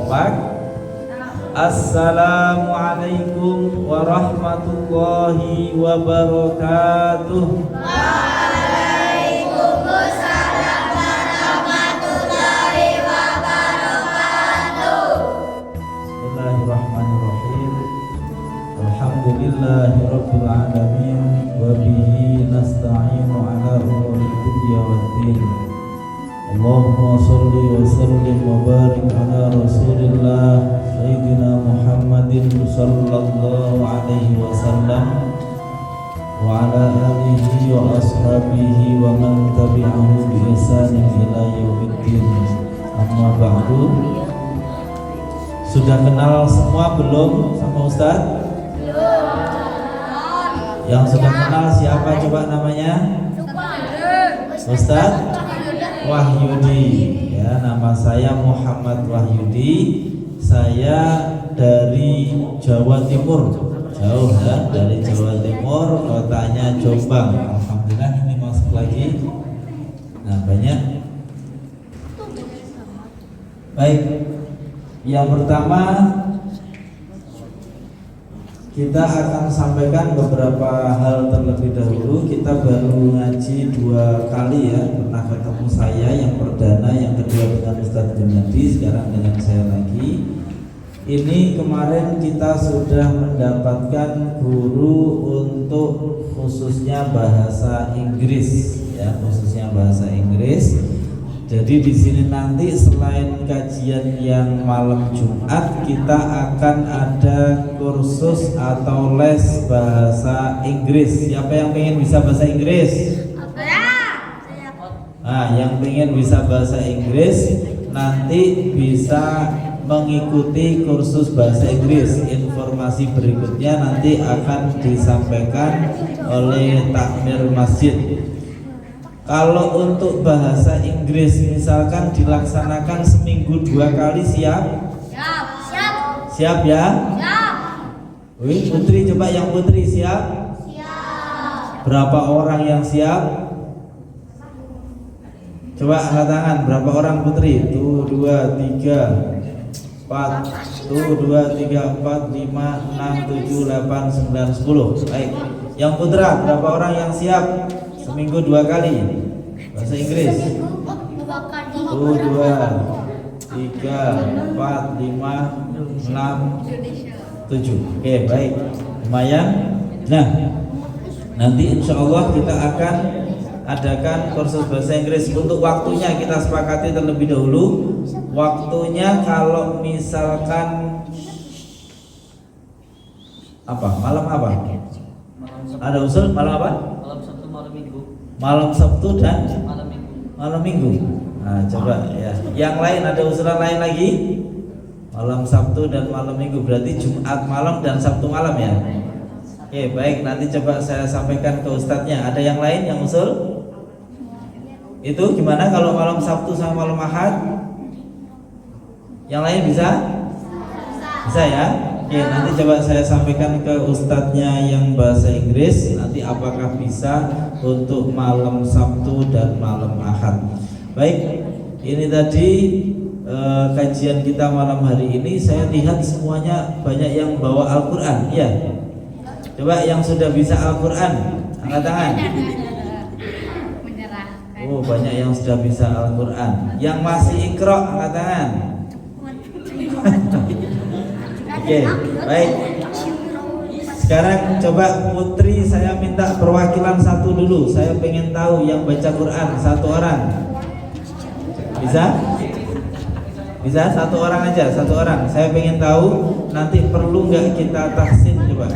kompak. Assalamualaikum warahmatullahi wabarakatuh. Waalaikumsalam warahmatullahi wabarakatuh. Bismillahirrahmanirrahim. Alhamdulillahirabbil alamin wa bihi nasta'inu ala umuri dunya waddin. Allahumma shalli wa sallim wa barik ala Rasulillah Sayyidina Muhammadin sallallahu alaihi wasallam wa ala alihi wa ashabihi wa man tabi'ahu bi ihsanin ila yaumiddin. Amma ba'du. Sudah kenal semua belum sama Ustaz? Belum. Yang sudah kenal siapa coba namanya? Ustaz Wahyudi. Ya, nama saya Muhammad Wahyudi. Saya dari Jawa Timur. Jauh ya, dari Jawa Timur, kotanya Jombang. Alhamdulillah ini masuk lagi. Nah, banyak. Baik. Yang pertama kita akan sampaikan beberapa hal terlebih dahulu. Kita baru ngaji 2 kali ya. Pernah ketemu saya yang perdana, yang kedua dengan Ustadz Junadi, sekarang dengan saya lagi. Ini kemarin kita sudah mendapatkan guru untuk khususnya bahasa Inggris ya, khususnya bahasa Inggris. Jadi di sini nanti selain kajian yang malam Jumat, kita akan ada kursus atau les bahasa Inggris. Siapa yang pengen bisa bahasa Inggris? Nah, yang pengen bisa bahasa Inggris nanti bisa mengikuti kursus bahasa Inggris. Informasi berikutnya nanti akan disampaikan oleh takmir masjid. Kalau untuk bahasa Inggris misalkan dilaksanakan seminggu 2 kali, siap? Siap. Siap ya? Siap. Wih, Putri, coba yang Putri siap? Siap. Berapa orang yang siap? Coba angkat tangan, berapa orang Putri? Tuh 2, 3, 4. Tuh 2, 3, 4, 5, 6, 7, 8, 9, 10. Baik. Yang Putra, berapa orang yang siap? Seminggu 2 kali bahasa Inggris. 2, 3, 4, 5, 6, 7. Oke, baik, lumayan. Nah, nanti insya Allah kita akan adakan kursus bahasa Inggris. Untuk waktunya kita sepakati terlebih dahulu. Waktunya kalau misalkan apa? Malam apa? Ada usul malam apa? Malam Sabtu dan malam Minggu. Nah, coba ya. Yang lain ada usulan lain lagi? Malam Sabtu dan malam Minggu, berarti Jumat malam dan Sabtu malam ya. Oke, baik, nanti coba saya sampaikan ke ustadznya. Ada yang lain yang usul? Itu gimana kalau malam Sabtu sama malam Ahad? Yang lain bisa? Bisa ya? Oke, nanti coba saya sampaikan ke ustadznya yang bahasa Inggris. Nanti apakah bisa untuk malam Sabtu dan malam Ahad. Baik, ini tadi kajian kita malam hari ini. Saya lihat semuanya banyak yang bawa Al-Quran. Ya, coba yang sudah bisa Al-Quran angkat tangan. Oh, banyak yang sudah bisa Al-Quran. Yang masih Iqra angkat tangan. Oke, baik. Sekarang coba Putri, saya minta perwakilan satu dulu. Saya pengen tahu yang baca Quran satu orang. Bisa? Bisa satu orang aja, satu orang. Saya pengen tahu. Nanti perlu nggak kita tahsin coba?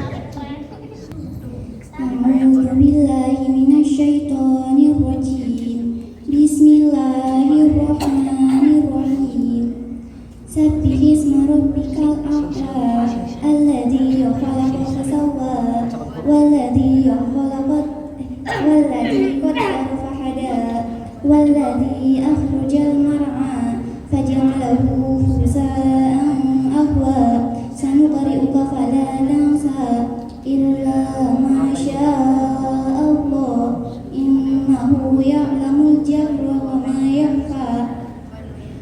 Bismillahirrahmanirrahim. Sabbihisma rabbikal a'la alladzi khalaqa fasawwa walladzi qaddara fahada walladzi akhrajal mar'a faj'alahu fusaan ahwa sanuqri'uka fala tansa illa ma syaa Allah innahu ya'lamul jahra wa ma yakhfa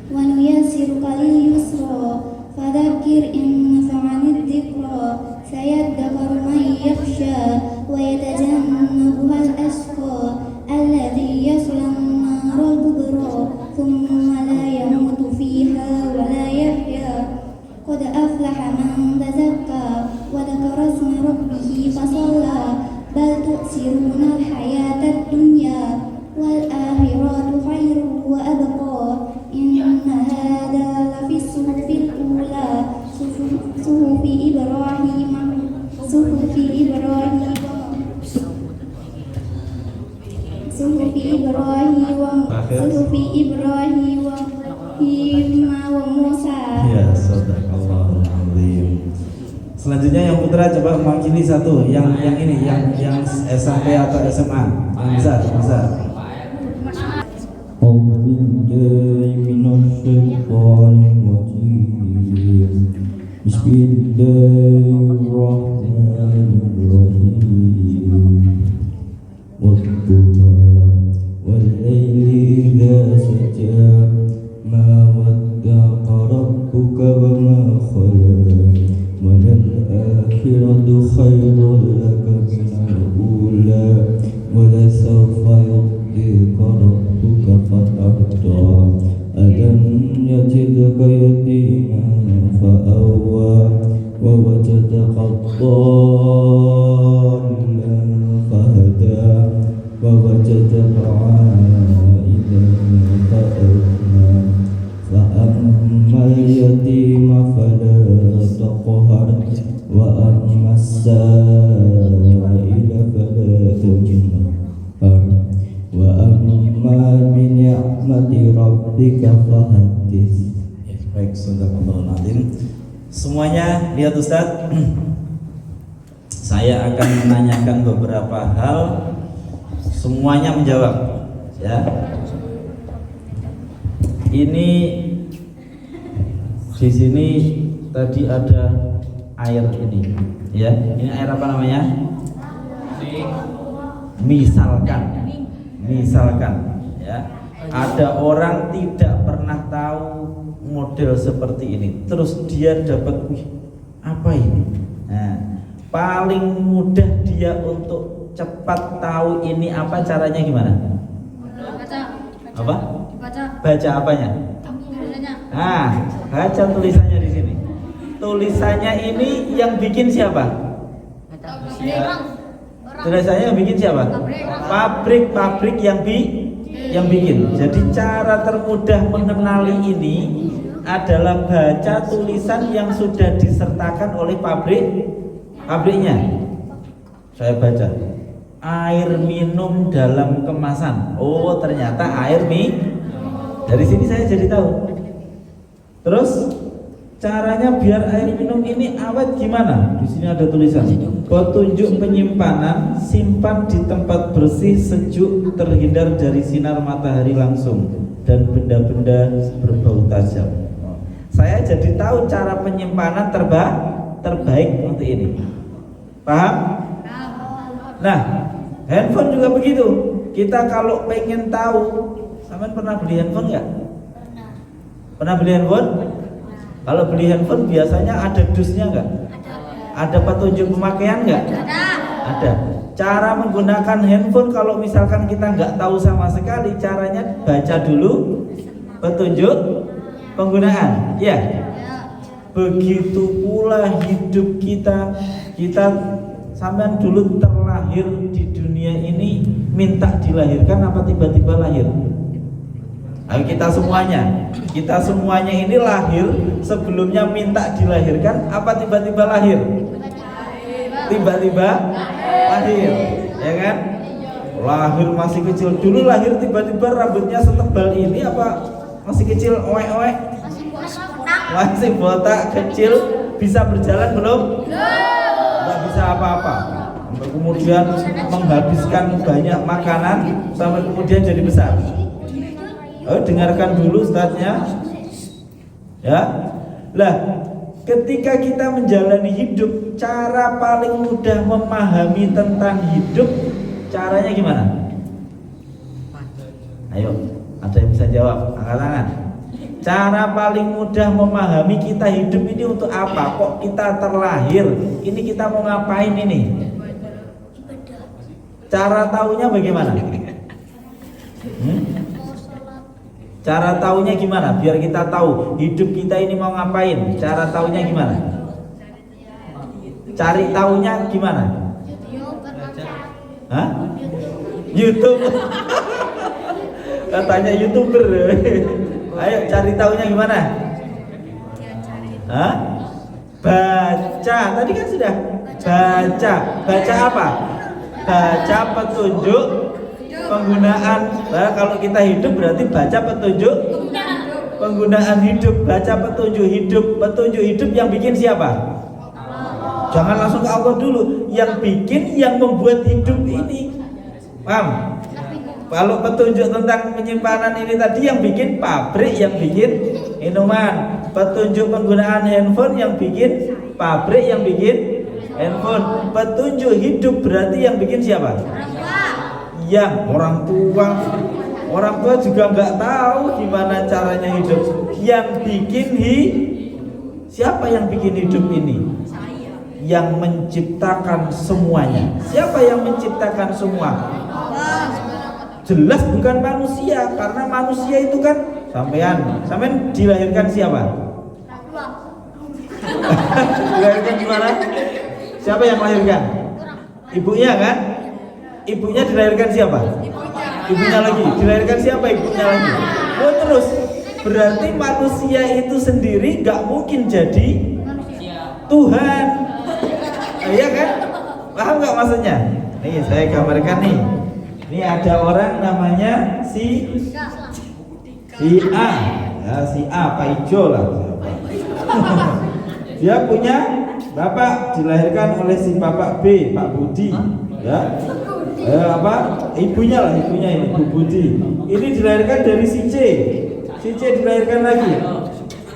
wa nuyassiruka lil yusra فذكر إن نفعت الذكرى سيذكر من يخشى ويتجنبها الأشقى الذي يصلى النار الكبرى ثم لا يموت فيها ولا يحيا قد أفلح من تزكى وذكر اسم ربه فصلى بل تؤثرون الحياة الدنيا والآخرة خير وأبقى إن هذا لفي الصحف الأولى صحف إبراهيم صحف إبراهيم وموسى. Ya, sadaqallahul azim. Selanjutnya yang putra coba mewakili satu, yang ini, yang SMP atau SMA, yang besar. Baik, sadaqallahul azim. Semuanya lihat Ustaz. Saya akan menanyakan beberapa hal, semuanya menjawab, ya. Ini di sini tadi ada air ini, ya. Ini air apa namanya? Misalkan, ya. Ada orang tidak pernah tahu model seperti ini, terus dia dapat, apa ini? Nah, paling mudah dia untuk cepat tahu ini apa, caranya gimana? Baca apanya? Nah, baca tulisannya di sini. Tulisannya ini yang bikin siapa? Tulisannya yang bikin siapa? Pabrik yang bikin. Jadi cara termudah mengenali ini adalah baca tulisan yang sudah disertakan oleh pabriknya. Saya baca air minum dalam kemasan. Oh, ternyata air Dari sini saya jadi tahu. Terus caranya biar air minum ini awet gimana? Di sini ada tulisan. Petunjuk penyimpanan, simpan di tempat bersih, sejuk, terhindar dari sinar matahari langsung dan benda-benda berbau tajam. Saya jadi tahu cara penyimpanan terbaik untuk ini. Paham? Nah, handphone juga begitu. Kita kalau pengen tahu, sampean pernah beli handphone nggak? Pernah beli handphone? Kalau beli handphone biasanya ada dusnya nggak? Ada petunjuk pemakaian nggak? Ada. Cara menggunakan handphone kalau misalkan kita nggak tahu sama sekali, caranya baca dulu petunjuk penggunaan. Ya. Begitu pula hidup kita sampean dulu terlahir di dunia ini minta dilahirkan apa tiba-tiba lahir? Ayo kita semuanya ini lahir sebelumnya minta dilahirkan apa tiba-tiba lahir? Tiba-tiba lahir, ya kan? Lahir masih kecil, dulu lahir tiba-tiba rambutnya setebal ini apa masih kecil, oek-oek? Masih botak, kecil, bisa berjalan belum? Nggak bisa apa-apa. Kemudian menghabiskan banyak makanan sampai kemudian jadi besar. Dengarkan dulu Ustadznya, ya. Lah, ketika kita menjalani hidup, cara paling mudah memahami tentang hidup, caranya gimana? Ayo, ada yang bisa jawab? Angkat tangan. cara paling mudah memahami kita hidup ini untuk apa? Kok kita terlahir? Ini kita mau ngapain ini? Cara taunya bagaimana? Cara taunya gimana? Biar kita tahu hidup kita ini mau ngapain. Cara taunya gimana? Cari taunya gimana? Hah? YouTube. Katanya YouTuber. Ayo cari taunya gimana? Hah? Baca. Tadi kan sudah baca. Baca apa? Baca petunjuk penggunaan. Nah, kalau kita hidup berarti baca petunjuk penggunaan hidup. Baca petunjuk hidup. Petunjuk hidup yang bikin siapa? Jangan langsung ke Allah dulu. Yang bikin, yang membuat hidup ini. Paham? Kalau petunjuk tentang penyimpanan ini tadi yang bikin pabrik, yang bikin minuman. Petunjuk penggunaan handphone yang bikin pabrik, yang bikin handphone. Petunjuk hidup berarti yang bikin siapa? Yang orang tua. Orang tua juga nggak tahu gimana caranya hidup. Yang bikin siapa yang bikin hidup ini? Yang menciptakan semuanya. Siapa yang menciptakan semua? Jelas bukan manusia, karena manusia itu kan sampean dilahirkan siapa? Dilahirkan gimana? Siapa yang melahirkan? Ibunya kan? Ibunya dilahirkan siapa? Ibunya lagi. Dilahirkan siapa? Ibunya lagi. Oh terus, berarti manusia itu sendiri gak mungkin jadi Tuhan. Iya kan? Paham gak maksudnya? Nih saya gambarkan nih. Ini ada orang namanya si A, ya si A, Pak Ijo lah. Dia punya bapak, dilahirkan oleh si bapak B, Pak Budi, ya. Ibunya ini Bu Budi. Ini dilahirkan dari si C dilahirkan lagi.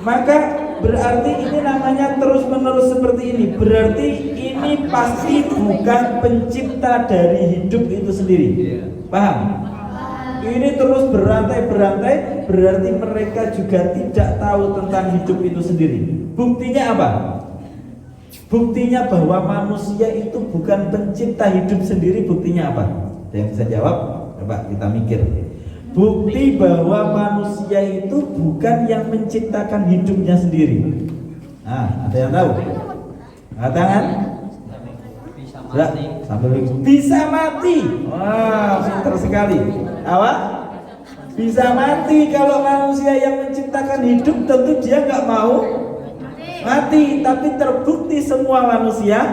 Maka berarti ini namanya terus menerus seperti ini. Berarti ini pasti bukan pencipta dari hidup itu sendiri. Paham? Ini terus berantai, berarti mereka juga tidak tahu tentang hidup itu sendiri. Buktinya apa? Buktinya bahwa manusia itu bukan pencipta hidup sendiri. Buktinya apa? Ada yang bisa jawab? Coba kita mikir. Bukti bahwa manusia itu bukan yang menciptakan hidupnya sendiri. Nah, ada yang tahu? Katakan? Bisa mati. Wah, pintar sekali. Apa? Bisa mati. Kalau manusia yang menciptakan hidup, tentu dia nggak mau mati. Tapi terbukti semua manusia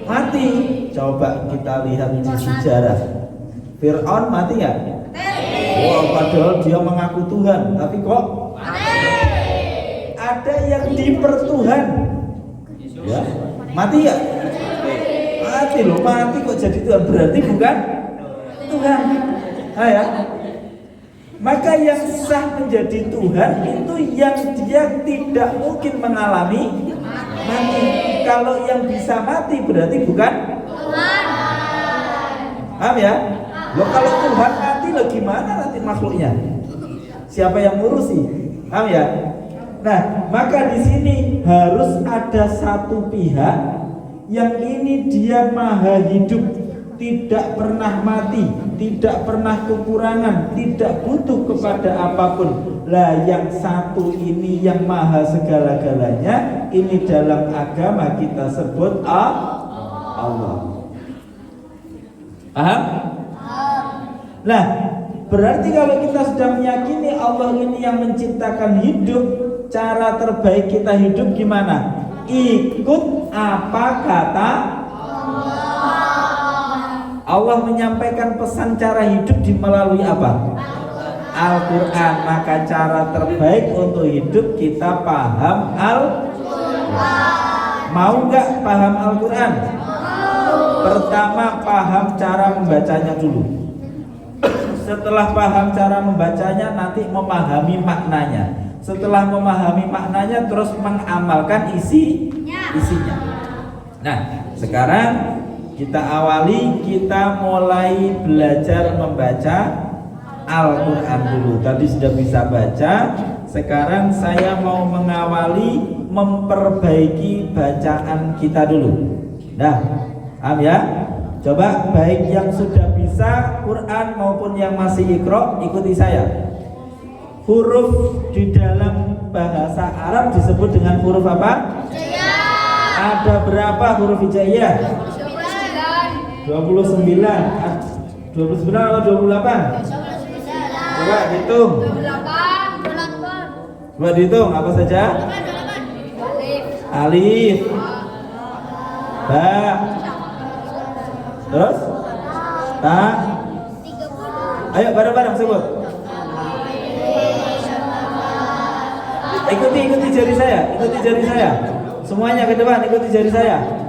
mati. Coba kita lihat di sejarah. Fir'aun mati nggak? Wah, padahal dia mengaku Tuhan, tapi kok ada yang dipertuhan, ya mati ya? Mati loh, mati kok jadi Tuhan, berarti bukan Tuhan. Nah ya, maka yang sah menjadi Tuhan itu yang dia tidak mungkin mengalami mati. Kalau yang bisa mati berarti bukan Tuhan. Paham ya? Loh kalau Tuhan mati loh gimana nanti makhluknya? Siapa yang ngurusi? Paham ya? Nah, maka di sini harus ada satu pihak yang ini dia maha hidup, tidak pernah mati, tidak pernah kekurangan, tidak butuh kepada apapun. Lah yang satu ini yang maha segala-galanya, ini dalam agama kita sebut Allah. Paham? Nah, berarti kalau kita sudah meyakini Allah ini yang menciptakan hidup, cara terbaik kita hidup gimana? Ikut apa kata Allah menyampaikan pesan cara hidup di melalui apa? Al-Quran. Maka cara terbaik untuk hidup kita paham Al-Quran. Mau nggak paham Al-Quran? Pertama paham cara membacanya dulu. Setelah paham cara membacanya, nanti memahami maknanya. Setelah memahami maknanya, terus mengamalkan isinya. Nah, sekarang kita awali, kita mulai belajar membaca Al-Quran dulu. Tadi sudah bisa baca, sekarang saya mau mengawali memperbaiki bacaan kita dulu. Nah, paham ya? Coba baik yang sudah bisa Quran maupun yang masih Iqra, ikuti saya. Huruf di dalam bahasa Arab disebut dengan huruf apa? Hijaiyah. Ada berapa huruf hijaiyah? 29. 29 atau 28? 29. Coba dihitung. 28. Coba dihitung apa saja? Alif. Ba. Terus? Ta. Ayo bareng-bareng sebut. Ikuti jari saya, ikuti jari saya. Semuanya ke depan, ikuti jari saya.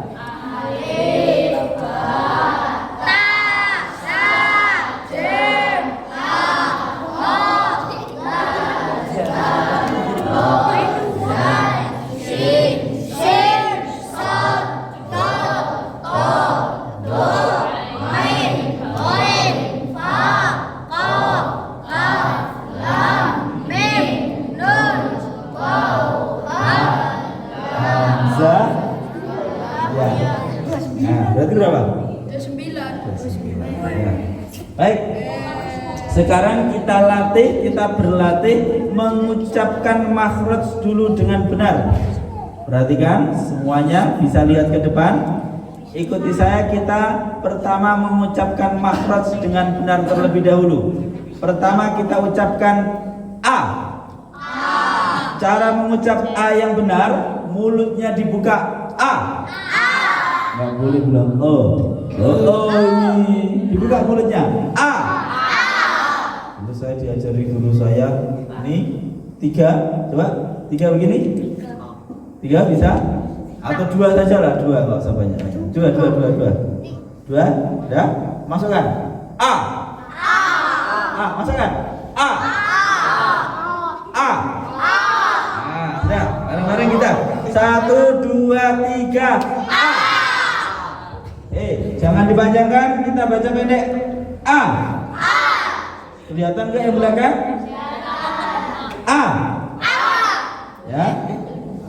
Berarti berapa? 29. Ya. Baik. Sekarang kita berlatih mengucapkan makhraj dulu dengan benar. Perhatikan semuanya, bisa lihat ke depan. Ikuti saya, kita pertama mengucapkan makhraj dengan benar terlebih dahulu. Pertama kita ucapkan A. Cara mengucap A yang benar, mulutnya dibuka. A. Nggak boleh bilang ini dibuka mulutnya. A. Dulu saya diajari guru saya ini 3, coba 3 begini. 3 bisa? Atau 2 saja lah, 2 nggak usah banyak. 2, ya, masukkan. A. Masukkan. A. Nah, sudah, bareng-bareng kita. 1, 2, 3. A. Jangan dipanjangkan, kita baca pendek. A. Kelihatan nggak yang belakang? A. Ya.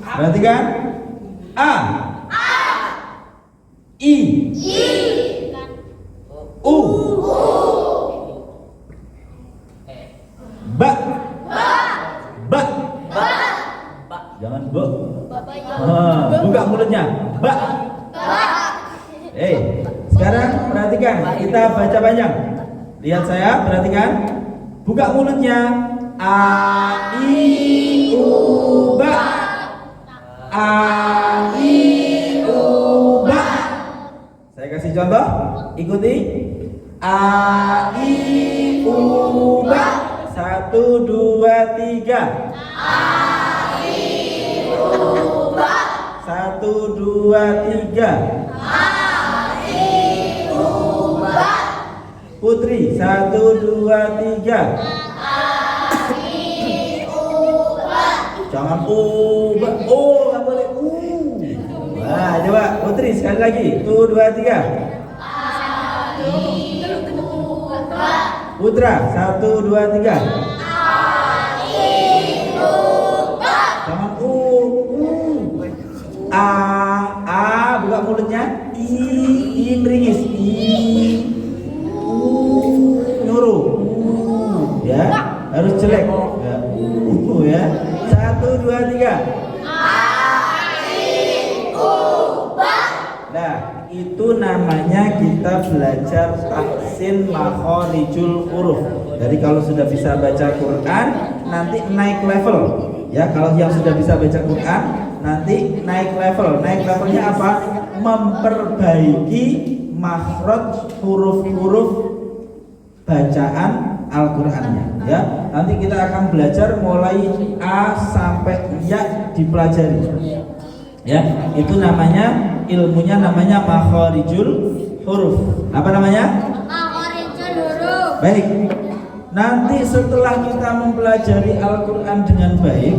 Perhatikan. A. I. U. Ba. Jangan bo. Buka mulutnya. Ba. Sekarang perhatikan, kita baca panjang. Lihat saya, perhatikan. Buka mulutnya. A, I, U, ba. A, I, U, ba. Saya kasih contoh, ikuti. A, I, U, ba. 1, 2, 3. A, I, U, ba. 1, 2, 3. Putri, 1, 2, 3. Jangan nggak boleh Nah, coba Putri sekali lagi. 1, 2, 3. Putra, 1, 2, 3. Jangan buka mulutnya. I meringis. Nyuruh. Ya, harus jelek. Ya. 1, 2, 3. Nah, itu namanya kita belajar tahsin makhorijul huruf. Jadi kalau sudah bisa baca Quran, nanti naik level. Ya, kalau yang sudah bisa baca Quran, nanti naik level. Naik levelnya apa? Memperbaiki makhraj huruf-huruf bacaan Al-Qur'annya. Ya, nanti kita akan belajar mulai A sampai Ya dipelajari. Ya, itu namanya, ilmunya namanya makhorijul huruf. Apa namanya? Makhorijul huruf. Baik. Nanti setelah kita mempelajari Al-Qur'an dengan baik,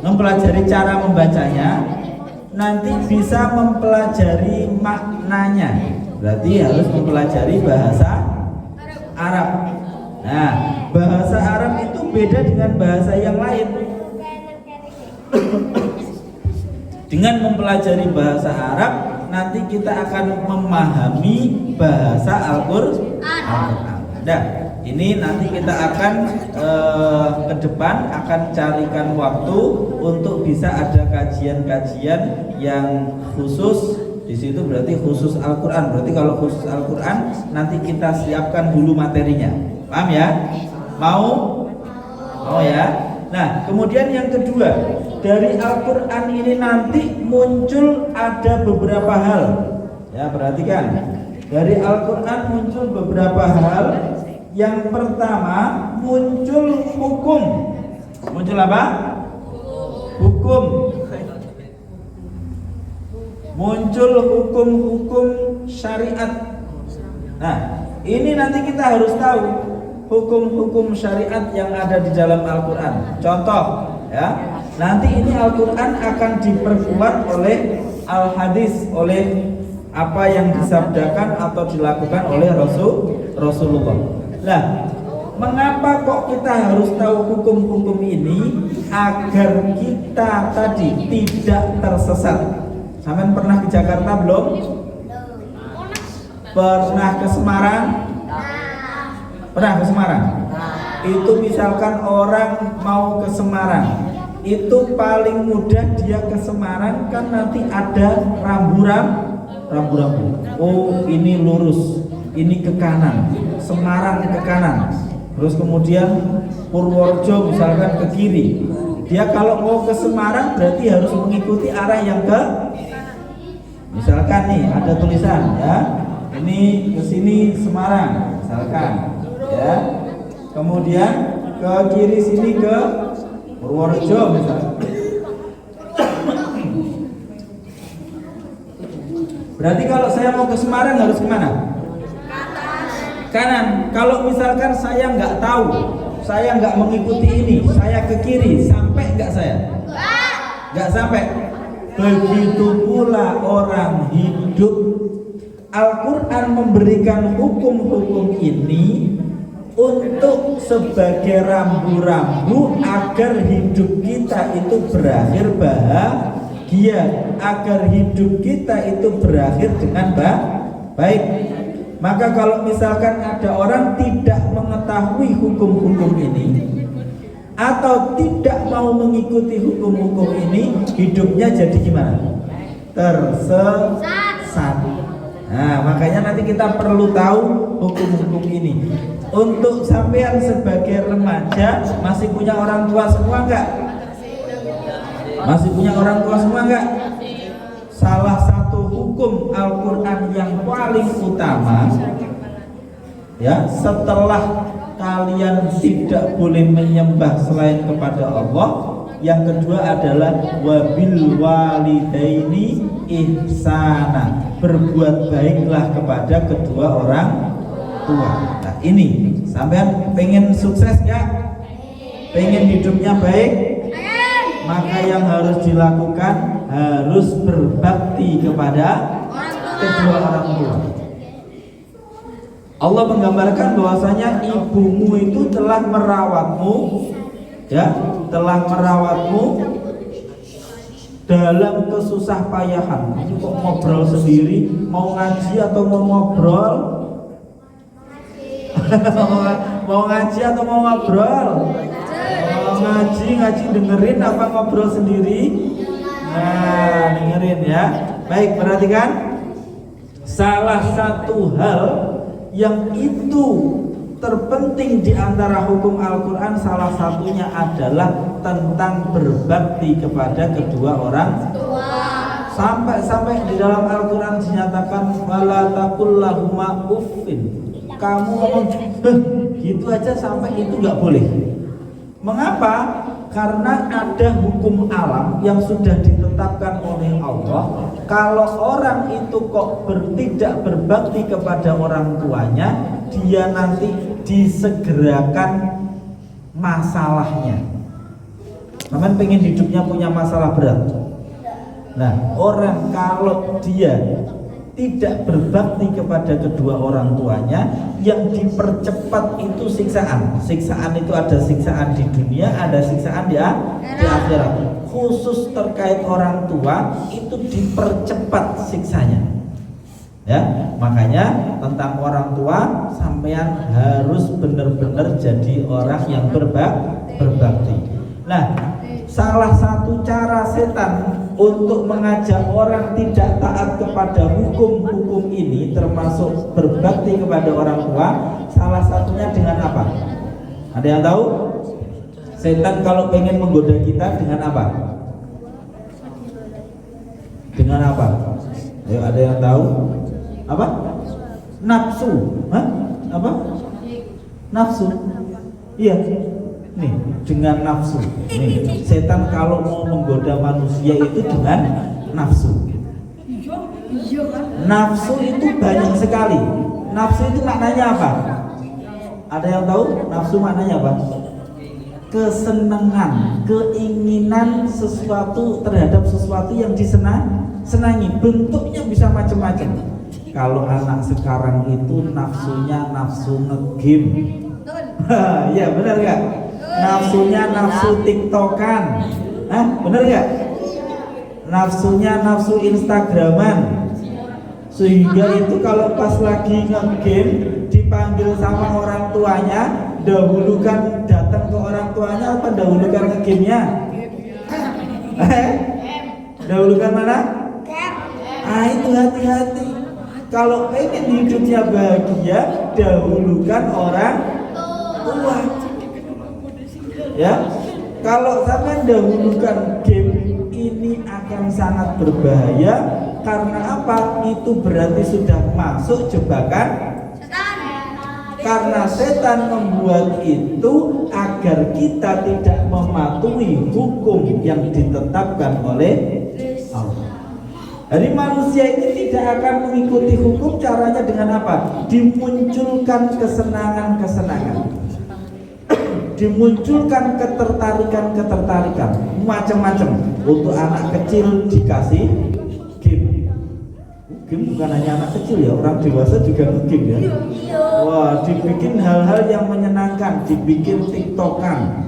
mempelajari cara membacanya, nanti bisa mempelajari maknanya. Berarti harus mempelajari bahasa Arab. Nah, bahasa Arab itu beda dengan bahasa yang lain. Dengan mempelajari bahasa Arab nanti kita akan memahami bahasa Al-Qur'an. Nah, ini nanti kita akan ke depan akan carikan waktu untuk bisa ada kajian-kajian yang khusus. Di situ berarti khusus Al-Qur'an. Berarti kalau khusus Al-Qur'an nanti kita siapkan dulu materinya. Paham ya? Mau? Mau ya? Nah, kemudian yang kedua, dari Al-Qur'an ini nanti muncul ada beberapa hal. Ya, perhatikan. Dari Al-Qur'an muncul beberapa hal. Yang pertama, muncul hukum. Muncul apa? Hukum. Muncul hukum-hukum syariat. Nah, ini nanti kita harus tahu hukum-hukum syariat yang ada di dalam Al-Qur'an. Contoh, ya. Nanti ini Al-Qur'an akan diperkuat oleh al-hadis, oleh apa yang disabdakan atau dilakukan oleh Rasulullah. Nah, mengapa kok kita harus tahu hukum-hukum ini? Agar kita tadi tidak tersesat. Sampean pernah ke Jakarta belum? Pernah ke Semarang? Pernah ke Semarang? Itu misalkan orang mau ke Semarang, itu paling mudah dia ke Semarang kan nanti ada rambu-rambu. Oh, ini lurus, ini ke kanan, Semarang ke kanan. Terus kemudian Purworejo misalkan ke kiri. Dia kalau mau ke Semarang berarti harus mengikuti arah yang ke, misalkan nih ada tulisan ya, ini ke sini Semarang misalkan ya. Kemudian ke kiri sini ke Purworejo misalkan. Berarti kalau saya mau ke Semarang harus kemana? Kanan. Kalau misalkan saya nggak tahu, saya nggak mengikuti ini, saya ke kiri, sampai nggak saya? Nggak sampai. Begitu pula orang hidup. Al-Qur'an memberikan hukum-hukum ini untuk sebagai rambu-rambu agar hidup kita itu berakhir bahagia, agar hidup kita itu berakhir dengan baik. Maka kalau misalkan ada orang tidak mengetahui hukum-hukum ini atau tidak mau mengikuti hukum-hukum ini, hidupnya jadi gimana? Tersesat. Nah, makanya nanti kita perlu tahu hukum-hukum ini. Untuk sampean sebagai remaja masih punya orang tua semua enggak? Masih punya orang tua semua enggak? Salah satu hukum Al-Qur'an yang paling utama ya, setelah kalian tidak boleh menyembah selain kepada Allah, yang kedua adalah wabil walidaini ihsana, berbuat baiklah kepada kedua orang tua. Nah, ini sampean pengen sukses ya? Pengen hidupnya baik? Maka yang harus dilakukan harus berbakti kepada kedua orang tua. Allah menggambarkan bahwasanya ibumu itu telah merawatmu, ya, telah merawatmu dalam kesusah payahan. Ini kok ngobrol sendiri, mau ngaji atau mau ngobrol? Mau ngaji atau mau ngobrol? Mau ngaji dengerin apa ngobrol sendiri? Nah, dengerin ya. Baik, perhatikan. Salah satu hal yang itu terpenting di antara hukum Al-Qur'an, salah satunya adalah tentang berbakti kepada kedua orang tua. Sampai di dalam Al-Qur'an dinyatakan wala taqul lahuma uffin. Kamu ngomong gitu aja sampai itu nggak boleh. Mengapa? Karena ada hukum alam yang sudah ditetapkan oleh Allah. Kalau orang itu kok tidak berbakti kepada orang tuanya, dia nanti disegerakan masalahnya. Namanya pengen hidupnya punya masalah berat. Nah, orang kalau dia tidak berbakti kepada kedua orang tuanya, yang dipercepat itu siksaan. Siksaan itu ada siksaan di dunia, ada siksaan di akhirat. Khusus terkait orang tua itu dipercepat siksanya. Ya, makanya tentang orang tua sampean harus benar-benar jadi orang yang berbakti. Nah, salah satu cara setan untuk mengajak orang tidak taat kepada hukum-hukum ini, termasuk berbakti kepada orang tua, salah satunya dengan apa? Ada yang tahu? Setan kalau pengen menggoda kita dengan apa? Dengan apa? Ayo, ada yang tahu? Apa? Nafsu. Hah? Apa? Nafsu. Iya. Nih, dengan nafsu. Nih, setan kalau mau menggoda manusia itu dengan nafsu. Nafsu itu banyak sekali. Nafsu itu maknanya apa? Ada yang tahu? Nafsu maknanya apa? Kesenangan, keinginan sesuatu terhadap sesuatu yang disenangi. Bentuknya bisa macam-macam. Kalau anak sekarang itu nafsunya nafsu nge-game. Ya, benar gak? Nafsunya nafsu tiktokan. Bener gak? Nafsunya nafsu instagraman. Sehingga itu kalau pas lagi nge-game dipanggil sama orang tuanya, dahulukan datang ke orang tuanya apa dahulukan nge-game-nya? Dahulukan mana? Itu hati-hati. Kalau pengen hidupnya bahagia, dahulukan orang tua. Ya, kalau sampai dahulukan game ini akan sangat berbahaya. Karena apa? Itu berarti sudah masuk jebakan setan. Karena setan membuat itu agar kita tidak mematuhi hukum yang ditetapkan oleh Allah. Jadi manusia ini tidak akan mengikuti hukum. Caranya dengan apa? Dimunculkan kesenangan-kesenangan, dimunculkan ketertarikan macam-macam. Untuk anak kecil dikasih game. Game bukan hanya anak kecil ya, orang dewasa juga game ya. Wah, dibikin hal-hal yang menyenangkan, dibikin tiktokan,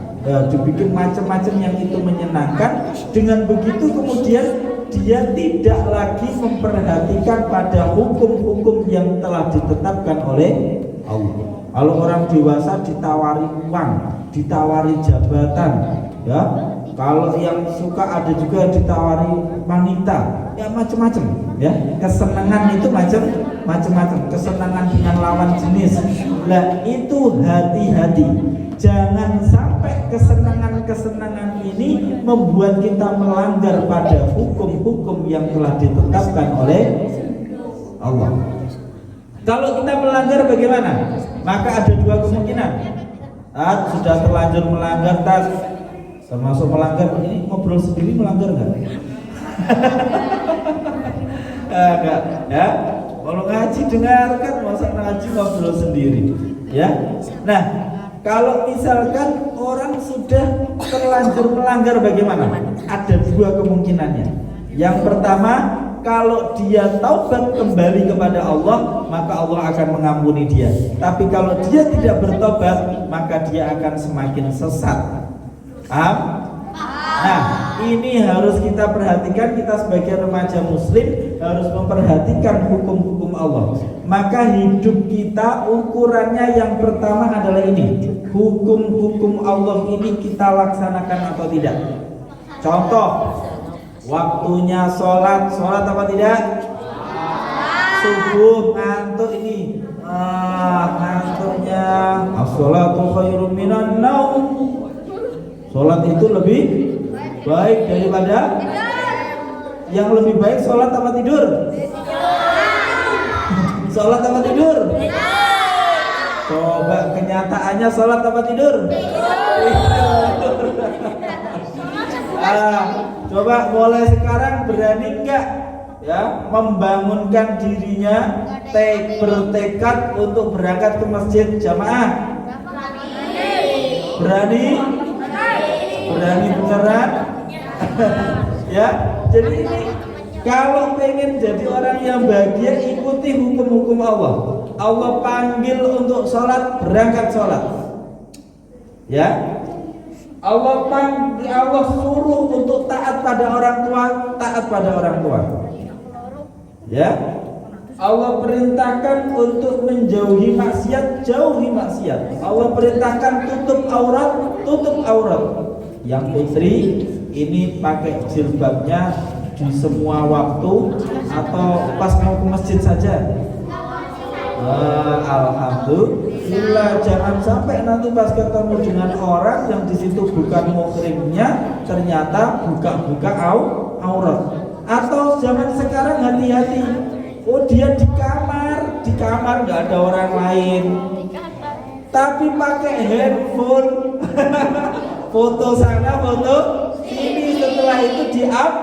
dibikin macam-macam yang itu menyenangkan. Dengan begitu kemudian dia tidak lagi memperhatikan pada hukum-hukum yang telah ditetapkan oleh Allah. Kalau orang dewasa ditawari uang, ditawari jabatan, ya. Kalau yang suka ada juga ditawari wanita, ya macam-macam, ya. Kesenangan itu macam-macam, kesenangan dengan lawan jenis. Nah, itu hati-hati. Jangan sampai kesenangan-kesenangan ini membuat kita melanggar pada hukum-hukum yang telah ditetapkan oleh Allah. Kalau kita melanggar bagaimana? Maka ada dua kemungkinan. Sudah terlanjur melanggar, termasuk melanggar. Ini ngobrol sendiri melanggar nggak? Enggak, ya. Kalau ngaji dengarkan, masa ngaji ngobrol sendiri, ya. Nah, kalau misalkan orang sudah terlanjur melanggar bagaimana? Ada dua kemungkinannya. Yang pertama, kalau dia taubat kembali kepada Allah, maka Allah akan mengampuni dia. Tapi kalau dia tidak bertobat, maka dia akan semakin sesat. Nah, ini harus kita perhatikan. Kita sebagai remaja muslim harus memperhatikan hukum-hukum Allah. Maka hidup kita ukurannya yang pertama adalah ini. Hukum-hukum Allah ini kita laksanakan atau tidak. Contoh, waktunya sholat apa tidak? Subuh ngantuk ini. Ngantuknya as-sholatu khairum minan naum. Sholat itu lebih baik daripada yang lebih baik. Sholat apa tidur? Sholat apa tidur? Coba kenyataannya sholat apa tidur? Coba mulai sekarang berani enggak ya membangunkan dirinya, bertekad untuk berangkat ke masjid jamaah? Berani? Berani beneran? Ya, jadi ini Kalau pengen jadi orang yang bahagia, ikuti hukum-hukum Allah. Allah panggil untuk sholat, berangkat sholat. Ya, Allah suruh untuk taat pada orang tua, taat pada orang tua. Ya, Allah perintahkan untuk menjauhi maksiat, jauhi maksiat. Allah perintahkan tutup aurat, tutup aurat. Yang putri ini pakai jilbabnya di semua waktu atau pas mau ke masjid saja? Alhamdulillah, jangan sampai nanti pas ketemu dengan orang yang di situ bukan muhrimnya, ternyata buka-buka aurat. Atau zaman sekarang hati-hati, oh dia di kamar nggak ada orang lain, tapi pakai handphone, foto sana, foto sini, setelah itu di-up.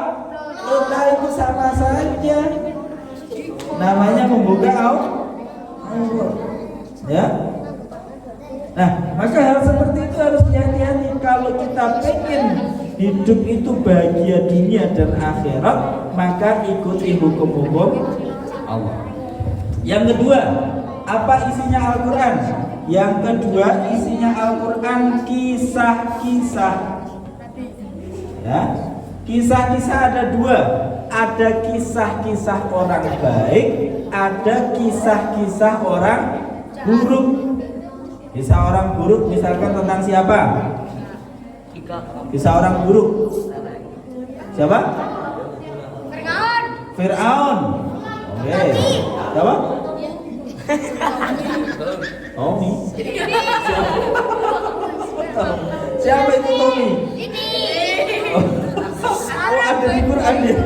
Nah itu sama saja, namanya membuka aurat, ya. Nah, maka hal seperti itu harus hati-hati. Kalau kita pengen hidup itu bahagia dunia dan akhirat, maka ikuti hukum-hukum Allah. Yang kedua, apa isinya Al-Quran? Yang kedua, isinya Al-Quran kisah-kisah. Ya. Kisah-kisah ada dua, ada kisah-kisah orang baik, ada kisah-kisah orang buruk. Kisah orang buruk misalkan tentang siapa? Kisah orang buruk. Siapa? Fir'aun. Oke. Siapa? Tommy. Siapa itu Tommy? Oh, ada di Quran ya.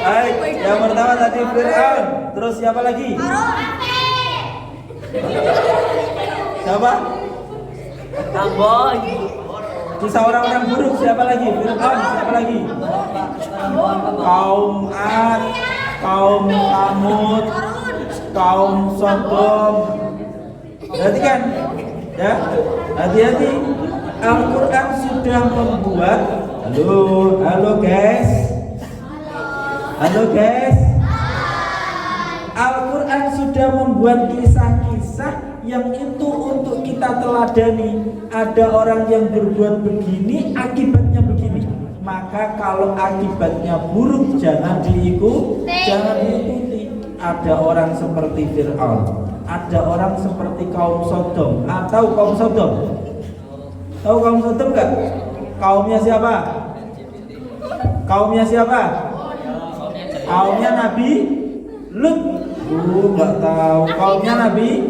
Baik, yang pertama tadi Fir'aun. Terus siapa lagi? Siapa? Tambah. Kisah orang-orang buruk siapa lagi? Fir'aun, siapa lagi? Kaum Ad, kaum Samud, kaum Sodom. Perhatikan, ya, hati-hati. Al-Quran sudah membuat. Halo guys. Al-Quran sudah membuat kisah-kisah yang itu untuk kita teladani. Ada orang yang berbuat begini, akibatnya begini. Maka kalau akibatnya buruk, jangan diikuti. Ada orang seperti Fir'aun, ada orang seperti kaum Sodom. Atau kaum Sodom? Tahu kaum Sodom enggak? Kaumnya siapa? Kaumnya siapa? Kaumnya Nabi Lut. Enggak tahu. Kaumnya Nabi.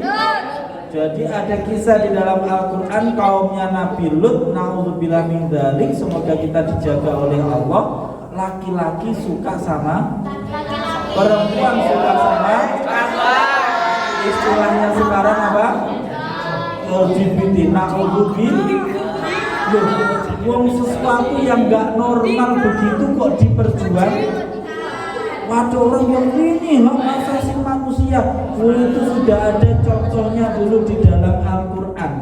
Jadi ada kisah di dalam Al-Quran kaumnya Nabi Lut. Na'udzubillah min dzalik. Semoga kita dijaga oleh Allah. Laki-laki suka sama perempuan, suka sama. Istilahnya sekarang apa? LGBT. Na'udzubillah. Wong sesuatu yang nggak normal begitu kok diperjuang. Waduh, orang yang ini hak asasi manusia. Itu sudah ada contohnya dulu di dalam Al-Quran.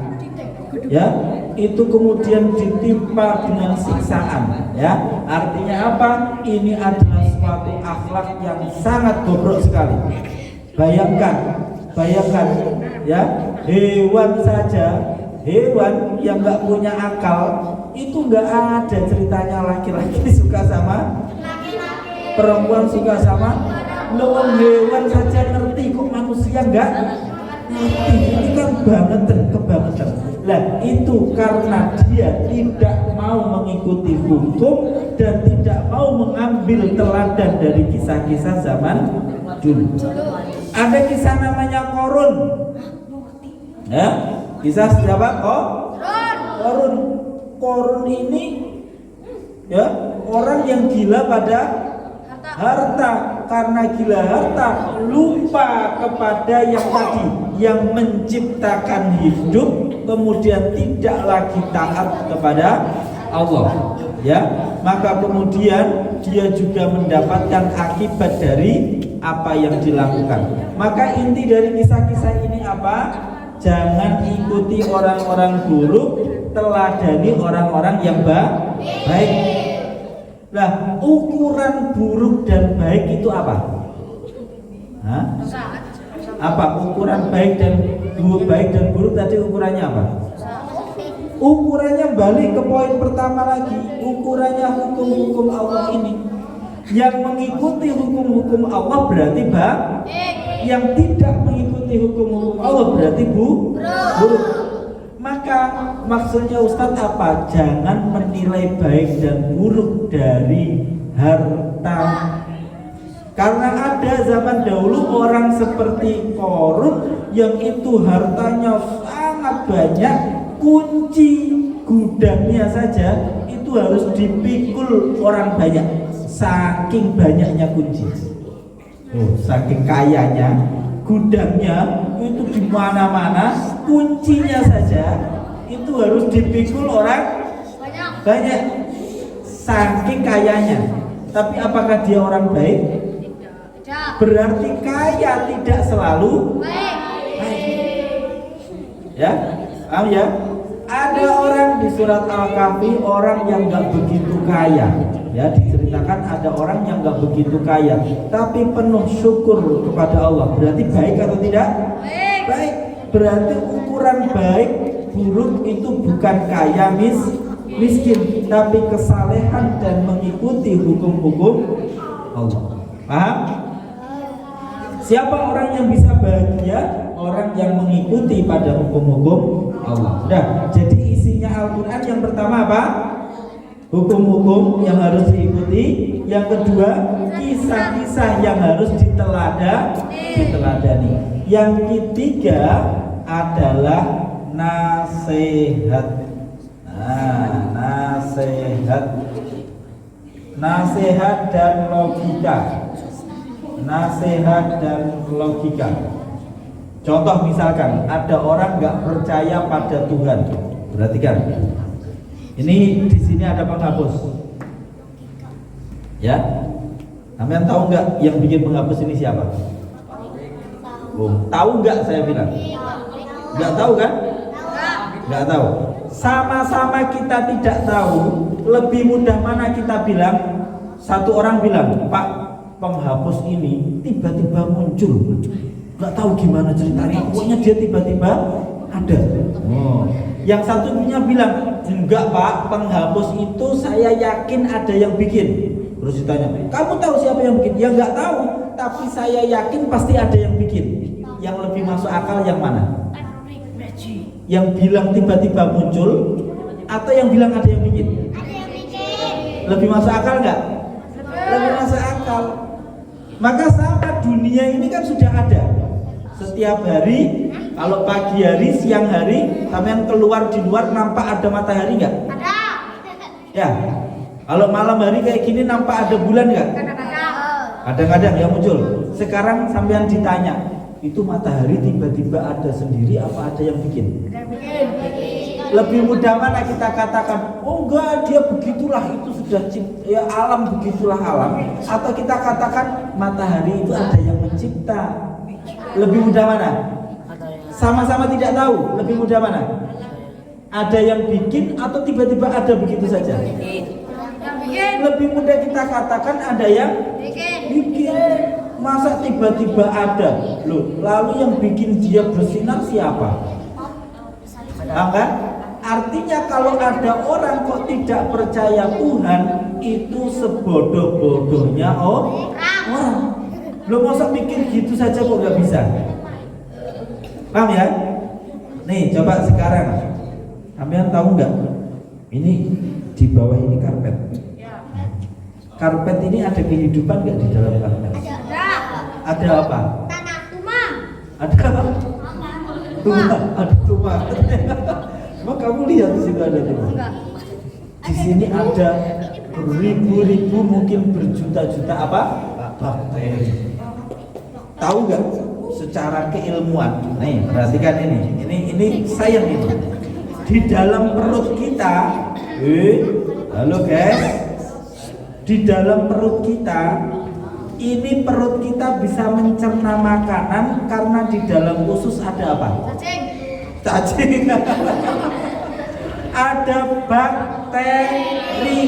Ya, itu kemudian ditimpa dengan siksaan. Ya, artinya apa? Ini adalah suatu akhlak yang sangat bobrok sekali. Bayangkan, ya, hewan saja. Hewan yang nggak punya akal itu nggak ada ceritanya laki-laki suka sama perempuan suka sama. Loh, hewan saja ngerti, kok manusia nggak ngerti? Ini kan kebangetan. Lah itu karena dia tidak mau mengikuti hukum dan tidak mau mengambil teladan dari kisah-kisah zaman dulu. Ada kisah namanya Korun. Ya. Kisah siapa? Korun ini ya orang yang gila pada harta. Karena gila harta lupa kepada yang tadi, yang menciptakan hidup, kemudian tidak lagi taat kepada Allah. Ya, maka kemudian dia juga mendapatkan akibat dari apa yang dilakukan. Maka inti dari kisah-kisah ini apa? Jangan ikuti orang-orang buruk, teladani orang-orang yang baik. Nah, ukuran buruk dan baik itu apa? Hah? Apa ukuran baik dan buruk tadi ukurannya apa? Ukurannya balik ke poin pertama lagi. Ukurannya hukum-hukum Allah ini. Yang mengikuti hukum-hukum Allah berarti baik. Yang tidak mengikuti hukum-hukum Allah berarti buruk. Maka maksudnya Ustadz apa? Jangan menilai baik dan buruk dari harta. Karena ada zaman dahulu orang seperti Qarun yang itu hartanya sangat banyak, kunci gudangnya saja itu harus dipikul orang banyak, saking banyaknya kunci. Saking kayanya, gudangnya itu di mana-mana, kuncinya saja itu harus dipikul orang banyak, saking kayanya. Tapi apakah dia orang baik? Berarti kaya tidak selalu baik. Ya, paham ya? Ada orang di surat Al-Kahfi orang yang nggak begitu kaya. Ya, diceritakan ada orang yang nggak begitu kaya, tapi penuh syukur kepada Allah. Berarti baik atau tidak? Baik. Berarti ukuran baik buruk itu bukan kaya miskin, tapi kesalehan dan mengikuti hukum-hukum Allah. Paham? Siapa orang yang bisa bahagia? Orang yang mengikuti pada hukum-hukum Allah. Sudah. Jadi isinya Al-Quran yang pertama apa? Hukum-hukum yang harus diikuti. Yang kedua, kisah-kisah yang harus diteladani. Yang ketiga adalah nasihat. Nasihat dan logika. Contoh misalkan ada orang nggak percaya pada Tuhan, perhatikan. Ini di sini ada penghapus. Ya, kalian tahu nggak yang bikin penghapus ini siapa? Tahu nggak saya bilang? Nggak tahu kan? Nggak tahu. Sama-sama kita tidak tahu. Lebih mudah mana kita bilang? Satu orang bilang, Pak, penghapus ini tiba-tiba muncul. Nggak tahu gimana ceritanya. Pokoknya dia tiba-tiba ada. Yang satunya bilang, enggak Pak, penghapus itu saya yakin ada yang bikin. Terus ditanya, kamu tahu siapa yang bikin? Ya nggak tahu, tapi saya yakin pasti ada yang bikin. Yang lebih masuk akal yang mana? Yang bilang tiba-tiba muncul atau yang bilang ada yang bikin? Lebih masuk akal nggak? Lebih masuk akal. Maka sama dunia ini kan sudah ada. Setiap hari, kalau pagi hari, siang hari, kalian keluar di luar nampak ada matahari nggak? Ada. Ya. Kalau malam hari kayak gini nampak ada bulan nggak? Kadang-kadang yang muncul. Sekarang sampean ditanya, itu matahari tiba-tiba ada sendiri apa ada yang bikin? Lebih mudah mana kita katakan, oh enggak, dia begitulah, itu sudah ya alam, begitulah alam, atau kita katakan matahari itu ada yang mencipta? Lebih mudah mana? Sama-sama tidak tahu. Lebih mudah mana? Ada yang bikin atau tiba-tiba ada begitu saja? Lebih mudah kita katakan ada yang bikin. Masa tiba-tiba ada? Loh, lalu yang bikin dia bersinar siapa? Paham kan? Artinya kalau ada orang kok tidak percaya Tuhan, itu sebodoh-bodohnya orang. Belum masa mikir gitu saja kok nggak bisa. Paham ya? Nih coba sekarang, kalian tahu nggak? Ini di bawah ini karpet. Karpet ini ada kehidupan nggak di dalam karpet? Ada apa? Tanah tumah. Ada apa? Tumah. Ada tumah. Emang kamu lihat di situ ada tumah? Di sini ada beribu-ribu mungkin berjuta-juta apa? Bakteri. Tahu nggak secara keilmuan? Nih perhatikan ini sayang ini. Di dalam perut kita, halo guys, di dalam perut kita, ini perut kita bisa mencerna makanan karena di dalam usus ada apa? Cacing. Ada bakteri.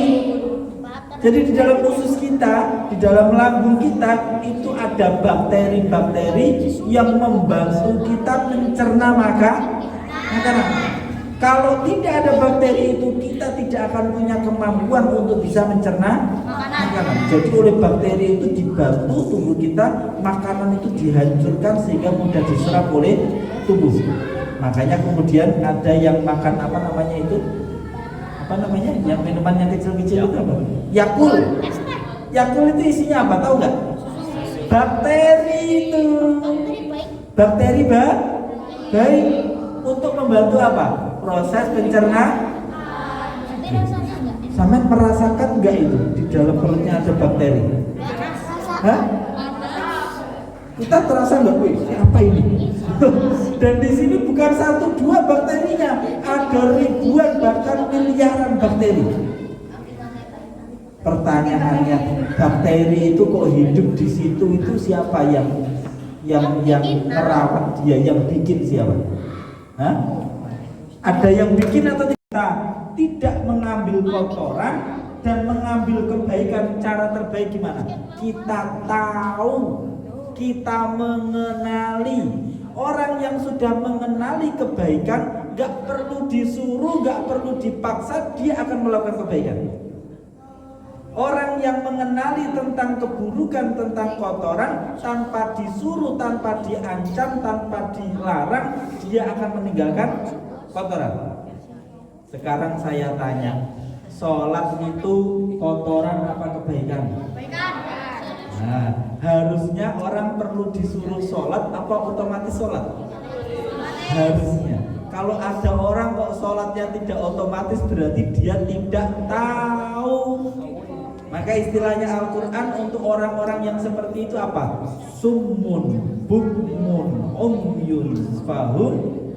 Jadi di dalam usus kita, di dalam lambung kita itu ada bakteri-bakteri yang membantu kita mencerna makanan. Kalau tidak ada bakteri itu, kita tidak akan punya kemampuan untuk bisa mencerna makanan. Jadi oleh bakteri itu dibantu tubuh kita, makanan itu dihancurkan sehingga mudah diserap oleh tubuh. Makanya kemudian ada yang makan yang minuman yang kecil-kecil itu apa? Yakult itu isinya apa? Tahu nggak? Bakteri itu. Bakteri baik untuk membantu apa? Proses pencernaan. Sampai merasakan nggak itu di dalam perutnya ada bakteri? Hah? Kita terasa nggak? Wih, siapa ini? Dan di sini bukan 1-2 bakterinya, ada ribuan bahkan miliaran bakteri. Pertanyaannya, bakteri itu kok hidup di situ, itu siapa yang merawat dia, yang bikin siapa? Hah? Ada yang bikin atau tidak? Tidak mengambil kotoran dan mengambil kebaikan. Cara terbaik gimana? Kita tahu, kita mengenali. Orang yang sudah mengenali kebaikan, gak perlu disuruh, gak perlu dipaksa, dia akan melakukan kebaikan. Orang yang mengenali tentang keburukan, tentang kotoran, tanpa disuruh, tanpa diancam, tanpa dilarang, dia akan meninggalkan kotoran. Sekarang saya tanya, sholat itu kotoran apa kebaikan? Nah, harusnya orang perlu disuruh sholat apa otomatis sholat? Harusnya. Kalau ada orang kok sholatnya tidak otomatis, berarti dia tidak tahu. Maka istilahnya Al-Quran untuk orang-orang yang seperti itu apa? Summun, bukmun, umyun, fahum,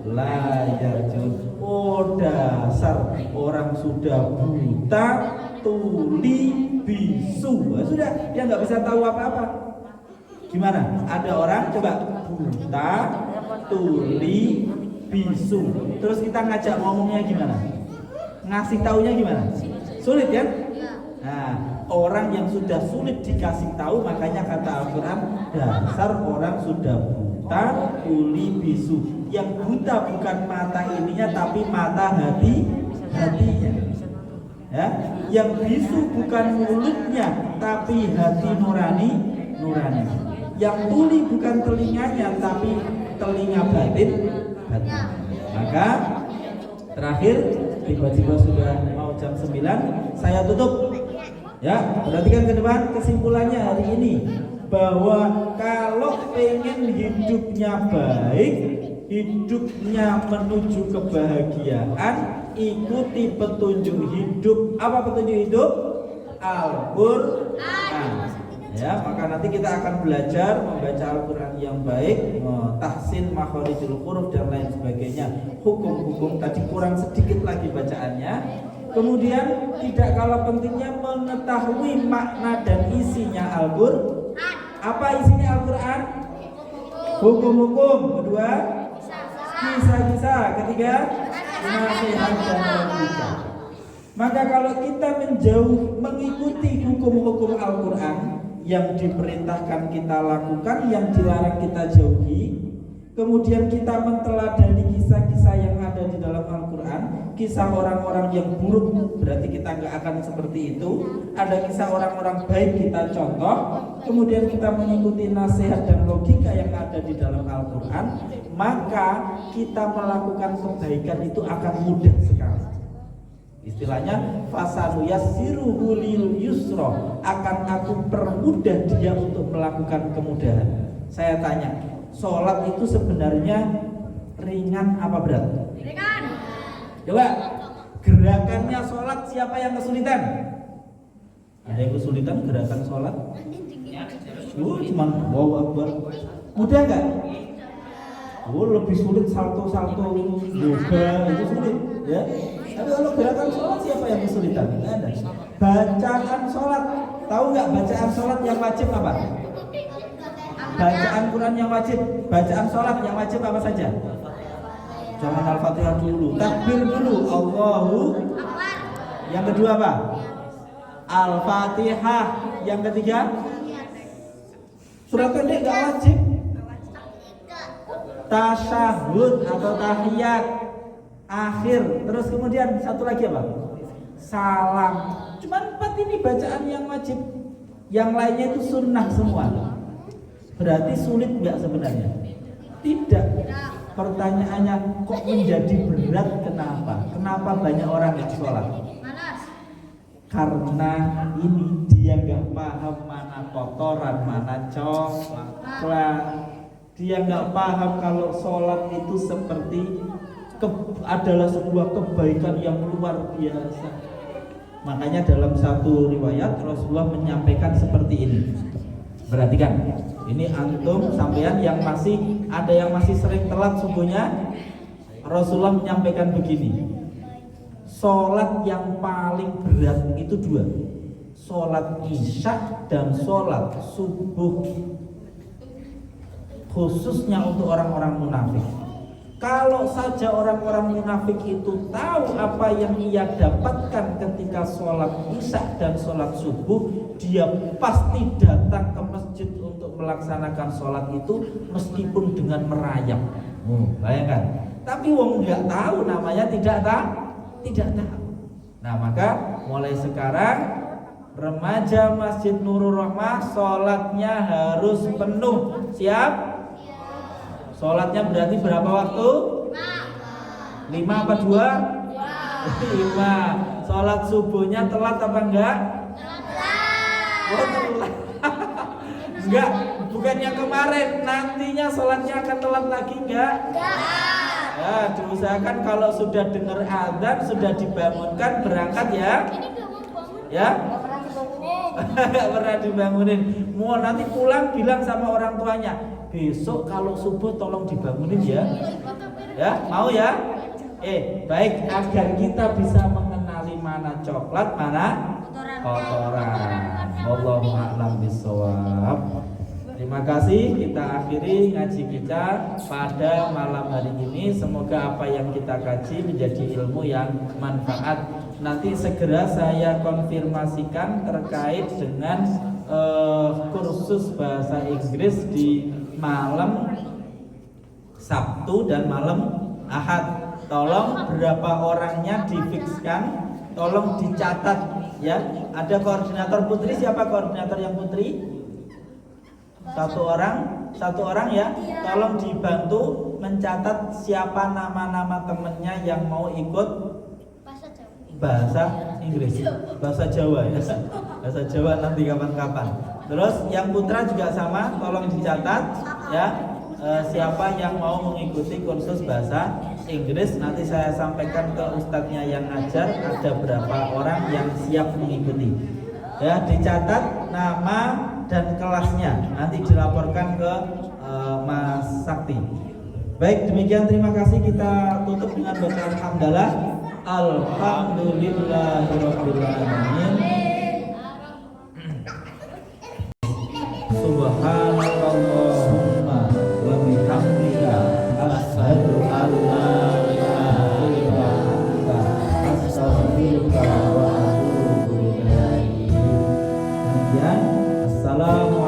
la yarjun. Oh dasar orang sudah buta, tuli, bisu. Sudah, dia nggak bisa tahu apa-apa. Gimana? Ada orang coba buta, tuli, bisu. Terus kita ngajak ngomongnya gimana? Ngasih taunya gimana? Sulit ya? Nah, orang yang sudah sulit dikasih tahu, makanya kata Al-Quran, dasar orang sudah buta, tuli, bisu. Yang buta bukan mata ininya, tapi mata hatinya. Ya, yang bisu bukan mulutnya, tapi hati nurani. Yang tuli bukan telinganya, tapi telinga batin. Maka terakhir, tiba-tiba sudah mau jam 9, saya tutup. Ya, perhatikan ke depan kesimpulannya hari ini, bahwa kalau pengen hidupnya baik, hidupnya menuju kebahagiaan, ikuti petunjuk hidup. Apa petunjuk hidup? Al-Quran. Ya, maka nanti kita akan belajar membaca Al-Quran yang baik, tahsin makharijul huruf dan lain sebagainya. Hukum-hukum tadi kurang sedikit lagi bacaannya. Kemudian tidak kalah pentingnya mengetahui makna dan isinya Al-Quran. Apa isinya Al-Quran? Hukum-hukum. Kedua, kisah-kisah. Ketiga, nasihat dan logika. Maka kalau kita mengikuti hukum-hukum Al-Quran, yang diperintahkan kita lakukan, yang dilarang kita jauhi, kemudian kita menteladani kisah-kisah yang ada di dalam Al-Quran, kisah orang-orang yang buruk, berarti kita nggak akan seperti itu. Ada kisah orang-orang baik, kita contoh. Kemudian kita mengikuti nasihat dan logika yang ada di dalam Al-Quran, maka kita melakukan kebaikan itu akan mudah sekali. Istilahnya fasanu yassiruhu lil yusra, akan aku permudah dia untuk melakukan kemudahan. Saya tanya, sholat itu sebenarnya ringan apa berat? Ringan. Coba gerakannya sholat, siapa yang kesulitan? Ada yang kesulitan gerakan sholat? Cuman wow akbar. Mudah nggak? Lebih sulit salto-salto yoga, itu sulit ya. Tapi kalau gerakan sholat siapa yang kesulitan? Nggak ada. Bacaan sholat, tahu nggak bacaan sholat yang wajib apa? Bacaan Quran yang wajib, bacaan sholat yang wajib apa saja? Jangan Al-Fatihah dulu, takbir dulu, Allahu. Yang kedua apa? Al-Fatihah. Yang ketiga, surat pendek nggak wajib. Tasyahud atau tahiyat akhir. Terus kemudian satu lagi apa? Salam. Cuman 4 ini bacaan yang wajib. Yang lainnya itu sunnah semua. Berarti sulit nggak sebenarnya? Tidak. Pertanyaannya kok menjadi berat? Kenapa? Kenapa banyak orang yang sholat? Karena ini dia nggak paham mana kotoran, mana coklat. Dia nggak paham kalau sholat itu seperti adalah sebuah kebaikan yang luar biasa. Makanya dalam satu riwayat Rasulullah menyampaikan seperti ini. Perhatikan, ini antum sampean yang masih ada yang masih sering telat subuhnya. Rasulullah menyampaikan begini. Sholat yang paling berat itu 2, sholat isya dan sholat subuh, khususnya untuk orang-orang munafik. Kalau saja orang-orang munafik itu tahu apa yang ia dapatkan ketika sholat isya dan sholat subuh, dia pasti datang ke masjid untuk melaksanakan sholat itu meskipun dengan merayap. Bayangkan. Tapi wong nggak tahu, namanya tidak tahu. Nah, maka mulai sekarang remaja Masjid Nurul Rahmah sholatnya harus penuh. Siap? Sholatnya berarti berapa waktu? 5 apa 2? 5. Sholat subuhnya telat apa enggak? Oh, telat. Enggak, bukan yang kemarin. Nantinya sholatnya akan telat lagi enggak? Ya, diusahakan kalau sudah dengar azan, sudah dibangunkan, berangkat ya. Ya? Enggak pernah dibangunin. Mau nanti pulang bilang sama orang tuanya, besok kalau subuh tolong dibangunin ya. Ya, mau ya? Baik, agar kita bisa mengenali mana coklat, mana kotoran. Wallahu a'lam bishawab. Terima kasih, kita akhiri ngaji kita pada malam hari ini. Semoga apa yang kita kaji menjadi ilmu yang manfaat. Nanti segera saya konfirmasikan terkait dengan kursus bahasa Inggris di malam Sabtu dan malam Ahad. Tolong berapa orangnya difikskan, tolong dicatat ya. Ada koordinator putri, siapa koordinator yang putri? Satu orang ya. Tolong dibantu mencatat siapa nama-nama temennya yang mau ikut bahasa Inggris, bahasa Jawa ya. Bahasa Jawa nanti kapan-kapan. Terus yang putra juga sama, tolong dicatat ya. Siapa yang mau mengikuti kursus bahasa Inggris, nanti saya sampaikan ke ustadznya yang ngajar ada berapa orang yang siap mengikuti. Ya, dicatat nama dan kelasnya, nanti dilaporkan ke Mas Sakti. Baik, demikian, terima kasih. Kita tutup dengan bacaan hamdalah. Alhamdulillahirabbil alamin. Subhanallahumma wa bihamdika asyhadu an la ilaha illa anta astaghfiruka wa atubu ilaik. Assalamualaikum